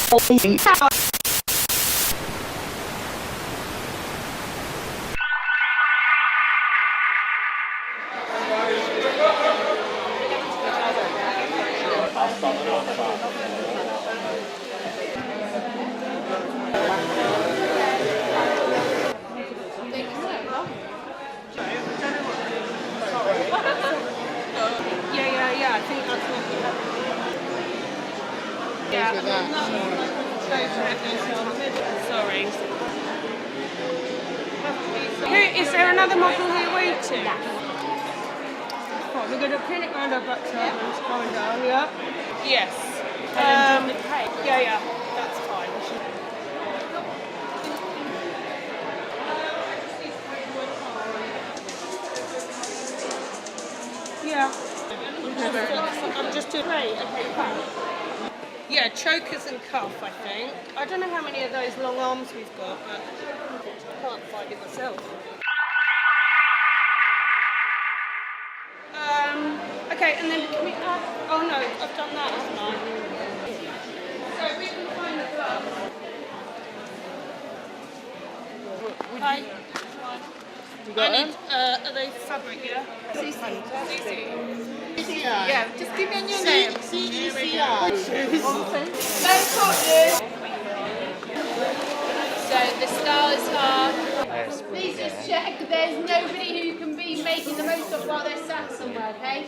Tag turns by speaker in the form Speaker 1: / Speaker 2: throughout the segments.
Speaker 1: Yeah, I think that's what we have. Yeah. Sorry. Is there another model we're waiting? What, we're going to pin it around our backside and it's going down, yeah? Yes. Yeah, that's fine. Yeah. I'm just doing great. Okay, fine. Yeah, chokers and cuff, I think. I don't know how many of those long arms we've got, but I can't find it myself. Okay, and then can we add... Oh no, I've done that, haven't I? So we can find the gloves. Hi. I need, are they fabric, yeah? CC. Yeah, just give me your name. CCI. So the style is hard. Please just check that there's nobody who can be making the most of while they're sat somewhere, okay?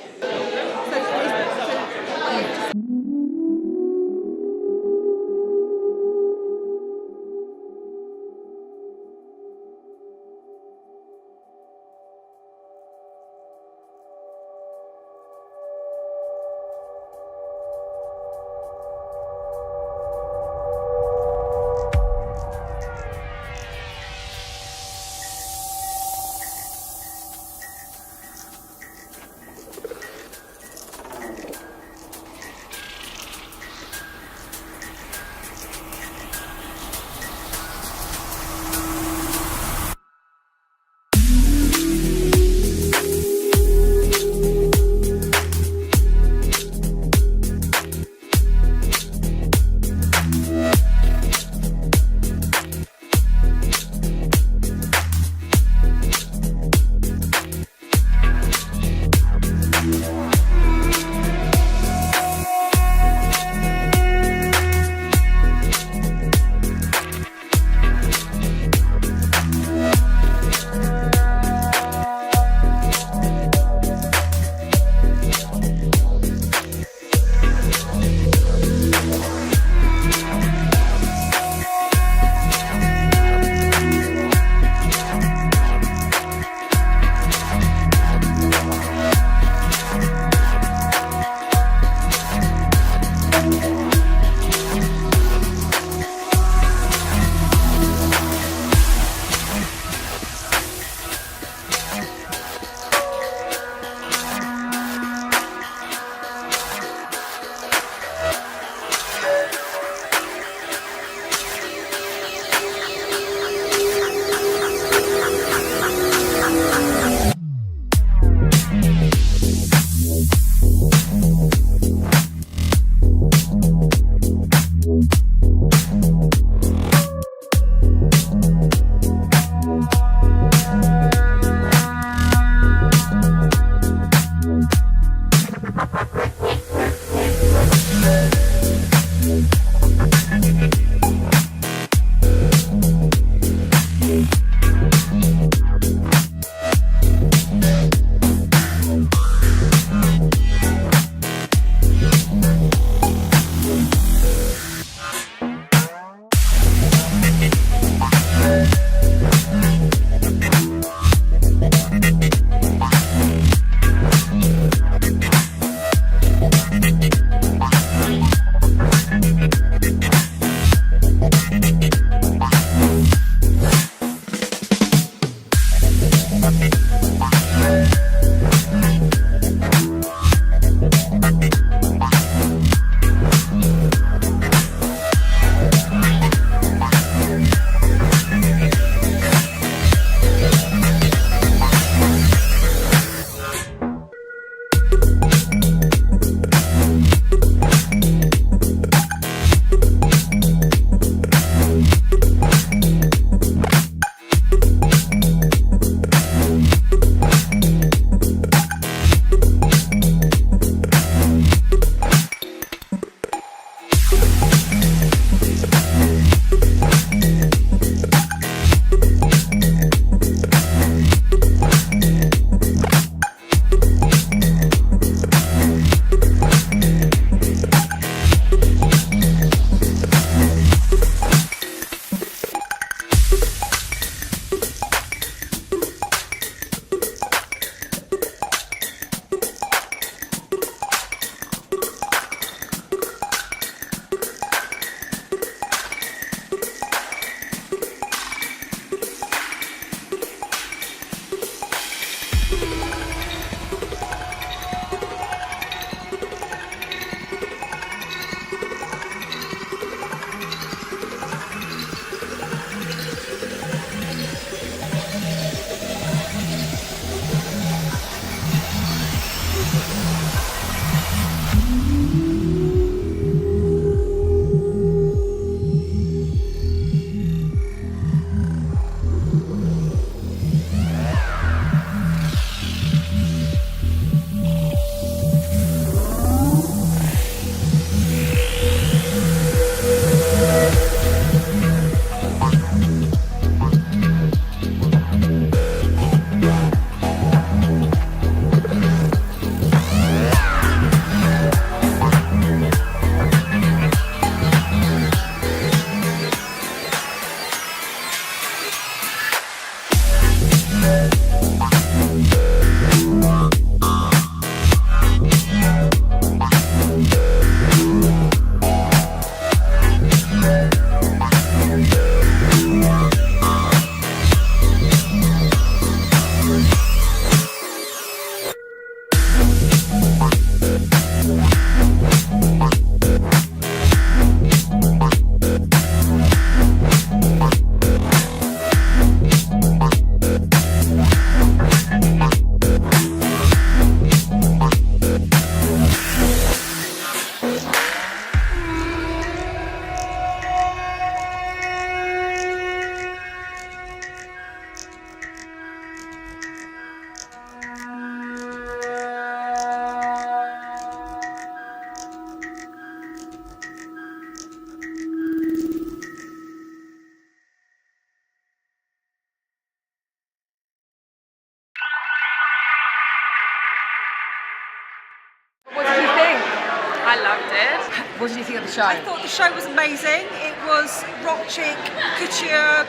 Speaker 2: I loved it. What did you think of the show?
Speaker 3: I thought the show was amazing. It was rock chic, couture,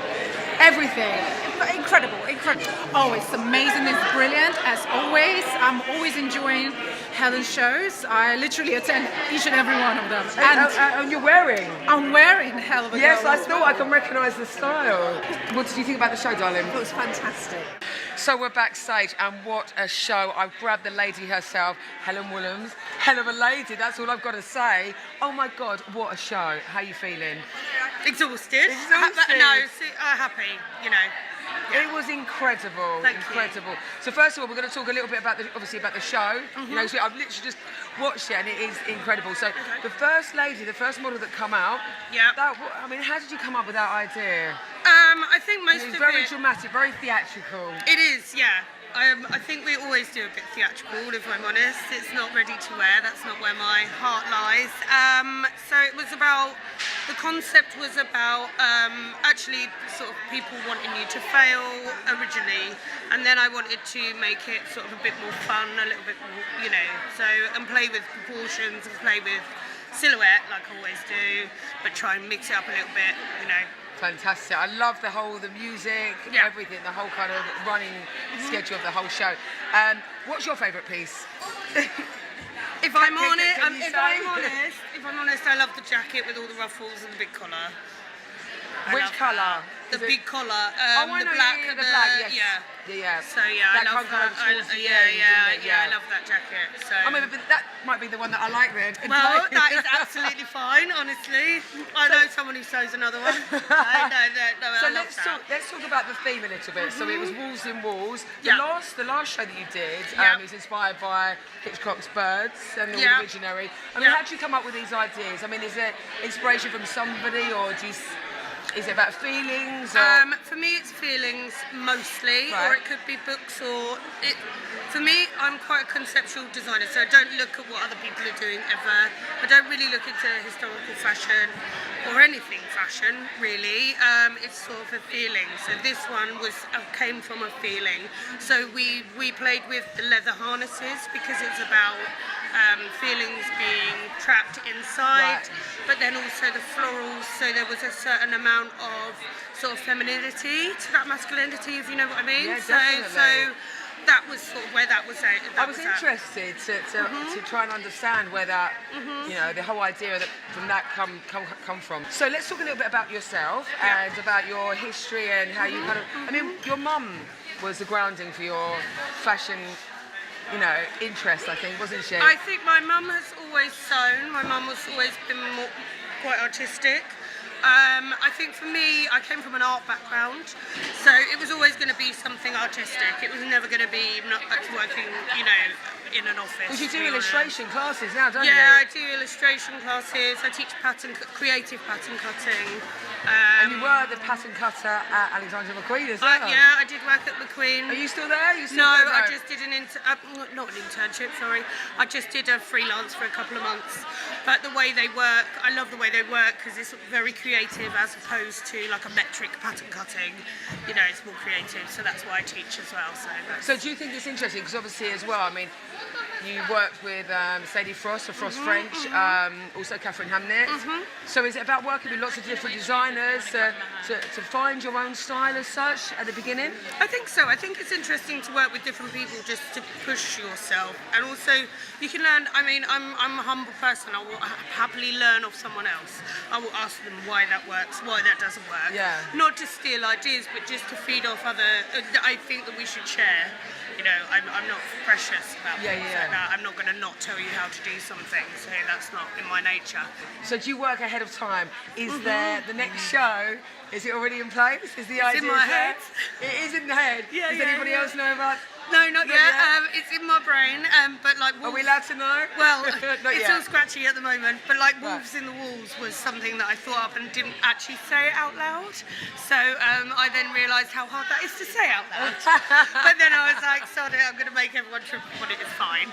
Speaker 2: Everything.
Speaker 3: incredible.
Speaker 4: Oh, it's amazing, it's brilliant, as always. I'm always enjoying Helen's shows. I literally attend each and every one of them.
Speaker 2: And you're wearing.
Speaker 4: I'm wearing Hellavagirl.
Speaker 2: Yes, I thought I can recognise the style. What did you think about the show, darling?
Speaker 3: It was fantastic.
Speaker 2: So we're backstage, and what a show. I've grabbed the lady herself, Helen Woollams. Hell of a lady, that's all I've got to say. Oh my God, what a show. How are you feeling?
Speaker 1: Exhausted.
Speaker 2: Exhausted.
Speaker 1: No, happy, you know. Yeah.
Speaker 2: It was incredible.
Speaker 1: Thank
Speaker 2: incredible. So first of all, we're going to talk a little bit about the show. You know, so I've literally just watched it, and it is incredible. So the first lady, the first model that come out.
Speaker 1: Yeah.
Speaker 2: I mean, how did you come up with that idea?
Speaker 1: I think most of
Speaker 2: It's very
Speaker 1: it.
Speaker 2: dramatic, very theatrical.
Speaker 1: It is, yeah. I think we always do a bit theatrical, if I'm honest. It's not ready to wear, that's not where my heart lies. So it was about, the concept was about actually sort of people wanting you to fail originally, and then I wanted to make it sort of a bit more fun, a little bit more, you know, so, and play with proportions and play with silhouette like I always do, but try and mix it up a little bit, you know.
Speaker 2: Fantastic. I love the music, everything, the whole kind of running schedule of the whole show. What's your favourite piece?
Speaker 1: If I'm honest, I love the jacket with all the ruffles and the big collar.
Speaker 2: Which colour?
Speaker 1: The big collar,
Speaker 2: I
Speaker 1: the
Speaker 2: know,
Speaker 1: black,
Speaker 2: the black, yes.
Speaker 1: yeah.
Speaker 2: Yeah.
Speaker 1: So yeah, I
Speaker 2: That
Speaker 1: love
Speaker 2: can't go
Speaker 1: that.
Speaker 2: over towards the end, isn't it?
Speaker 1: I love that jacket. So.
Speaker 2: I mean, but that might be the one that I like then.
Speaker 1: Well, that is absolutely fine, honestly. I know someone who sews another one. No,
Speaker 2: So
Speaker 1: I love that.
Speaker 2: let's talk about the theme a little bit. So it was Walls in Walls.
Speaker 1: Yeah.
Speaker 2: The last show that you did
Speaker 1: Yeah.
Speaker 2: is inspired by Hitchcock's Birds and the
Speaker 1: Yeah.
Speaker 2: Visionary. I mean,
Speaker 1: Yeah.
Speaker 2: how did you come up with these ideas? I mean, is it inspiration from somebody, or is it about feelings? Or?
Speaker 1: For me, it's feelings mostly,
Speaker 2: Right.
Speaker 1: or it could be books, or it. For me, I'm quite a conceptual designer, so I don't look at what other people are doing ever. I don't really look into historical fashion or anything fashion, really. It's sort of a feeling. So this one came from a feeling. So we played with the leather harnesses because it's about feelings being trapped inside,
Speaker 2: Right.
Speaker 1: but then also the florals, so there was a certain amount of sort of femininity to that masculinity, if you know what I mean.
Speaker 2: Yeah,
Speaker 1: so
Speaker 2: definitely.
Speaker 1: that was sort of where that was at.
Speaker 2: I was interested to try and understand where that, you know, the whole idea from that come from. So let's talk a little bit about yourself and about your history and how you kind of. I mean, your mum was the grounding for your fashion, you know, interest, I think, wasn't she?
Speaker 1: I think my mum has always sewn. My mum has always been quite artistic. I think for me, I came from an art background, so it was always going to be something artistic. It was never going to be working, you know, in an office.
Speaker 2: Because you do illustration classes now, don't you?
Speaker 1: Yeah, I do illustration classes. I teach creative pattern cutting.
Speaker 2: And you were the pattern cutter at Alexander McQueen as well.
Speaker 1: Yeah, I did work at McQueen.
Speaker 2: Are you still there?
Speaker 1: No, I just did not an internship, sorry. I just did a freelance for a couple of months. But the way they work, I love the way they work because it's very creative as opposed to like a metric pattern cutting. You know, it's more creative, so that's why I teach as well.
Speaker 2: So do you think it's interesting? Because obviously as well, I mean, you worked with Sadie Frost of Frost French, also Catherine Hamnett. So is it about working with lots of different designers to find your own style as such at the beginning?
Speaker 1: I think so. I think it's interesting to work with different people just to push yourself. And also you can learn, I mean, I'm a humble person. I will happily learn off someone else. I will ask them why that works, why that doesn't work.
Speaker 2: Yeah.
Speaker 1: Not to steal ideas, but just to feed off other, I think that we should share. You know, I'm not precious about things like that. I'm not going to not tell you how to do something, so that's not in my nature.
Speaker 2: So do you work ahead of time? Is there the next show? Is it already in place? Is the idea
Speaker 1: in my head.
Speaker 2: It is in the head.
Speaker 1: Yeah,
Speaker 2: Does anybody else know about?
Speaker 1: No, not yet. It's in my brain, but like wolves,
Speaker 2: are we allowed to know?
Speaker 1: Well,
Speaker 2: Not
Speaker 1: it's
Speaker 2: yet.
Speaker 1: all scratchy at the moment, but like Wolves in the Walls was something that I thought up and didn't actually say it out loud. So I then realised how hard that is to say out loud. But then I was like, sod it, I'm going to make everyone trip on it, it's fine.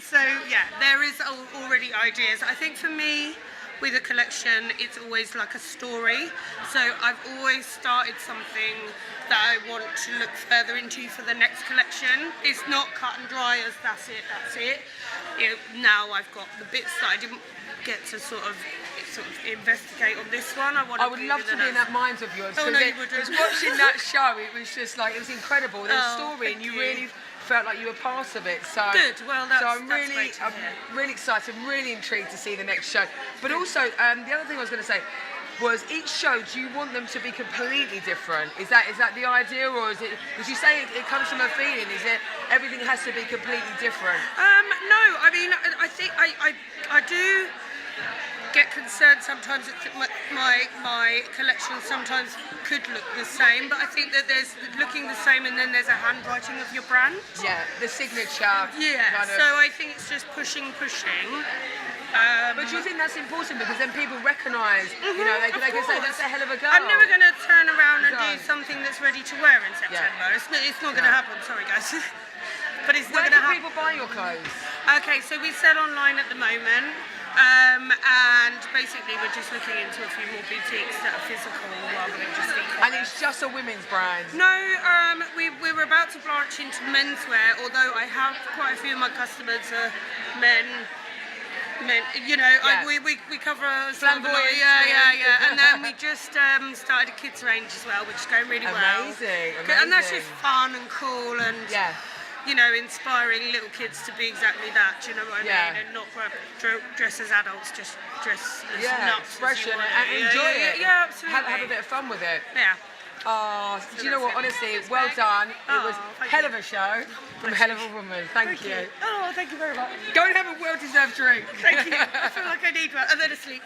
Speaker 1: So yeah, there is already ideas. I think for me, with a collection, it's always like a story. So I've always started something that I want to look further into for the next collection. It's not cut and dry as that's it. Now I've got the bits that I didn't get to sort of investigate on this one. I
Speaker 2: would love to be in that mind of yours.
Speaker 1: Oh, no, you wouldn't.
Speaker 2: Because watching that show, it was just like, it was incredible. The story, and you really felt like you were part of it. So
Speaker 1: good. Well, that's
Speaker 2: I'm
Speaker 1: great to hear.
Speaker 2: really excited. I'm really intrigued to see the next show. But also, the other thing I was going to say was, each show, do you want them to be completely different? Is that the idea, or is it? Would you say it comes from a feeling? Is it everything has to be completely different?
Speaker 1: No. I mean, I think I do get concerned sometimes that my collection sometimes could look the same, but I think that there's looking the same and then there's a handwriting of your brand.
Speaker 2: Yeah, the signature.
Speaker 1: Yeah,
Speaker 2: kind of.
Speaker 1: so I think it's just pushing.
Speaker 2: But do you think that's important, because then people recognise, you know, they can say that's a hell of a girl.
Speaker 1: I'm never going to turn around and
Speaker 2: No.
Speaker 1: do something that's ready to wear in September. It's not going to happen. Sorry, guys. But it's not
Speaker 2: Where
Speaker 1: going to
Speaker 2: can
Speaker 1: happen.
Speaker 2: people buy your clothes?
Speaker 1: Okay, so we sell online at the moment. And basically we're just looking into a few more boutiques that are physical rather than just e-commerce.
Speaker 2: And it's just a women's brand?
Speaker 1: No, we were about to branch into menswear, although I have quite a few of my customers are men, you know, we cover
Speaker 2: Flamboyant.
Speaker 1: Yeah. And then we just started a kids range as well, which is going really well.
Speaker 2: Amazing.
Speaker 1: And that's just fun and cool and you know, inspiring little kids to be exactly that, do you know what I mean? And not dress as adults, just dress as nuts.
Speaker 2: Expression,
Speaker 1: as
Speaker 2: and enjoy it.
Speaker 1: Yeah, absolutely.
Speaker 2: Have a bit of fun with it.
Speaker 1: Yeah.
Speaker 2: Oh, do you know what? Honestly, well done. It was hell of a show from Hell of a Woman. Thank you.
Speaker 1: Oh, thank you very much.
Speaker 2: Go and have a well-deserved drink.
Speaker 1: Thank you. I feel like I need one. And then asleep.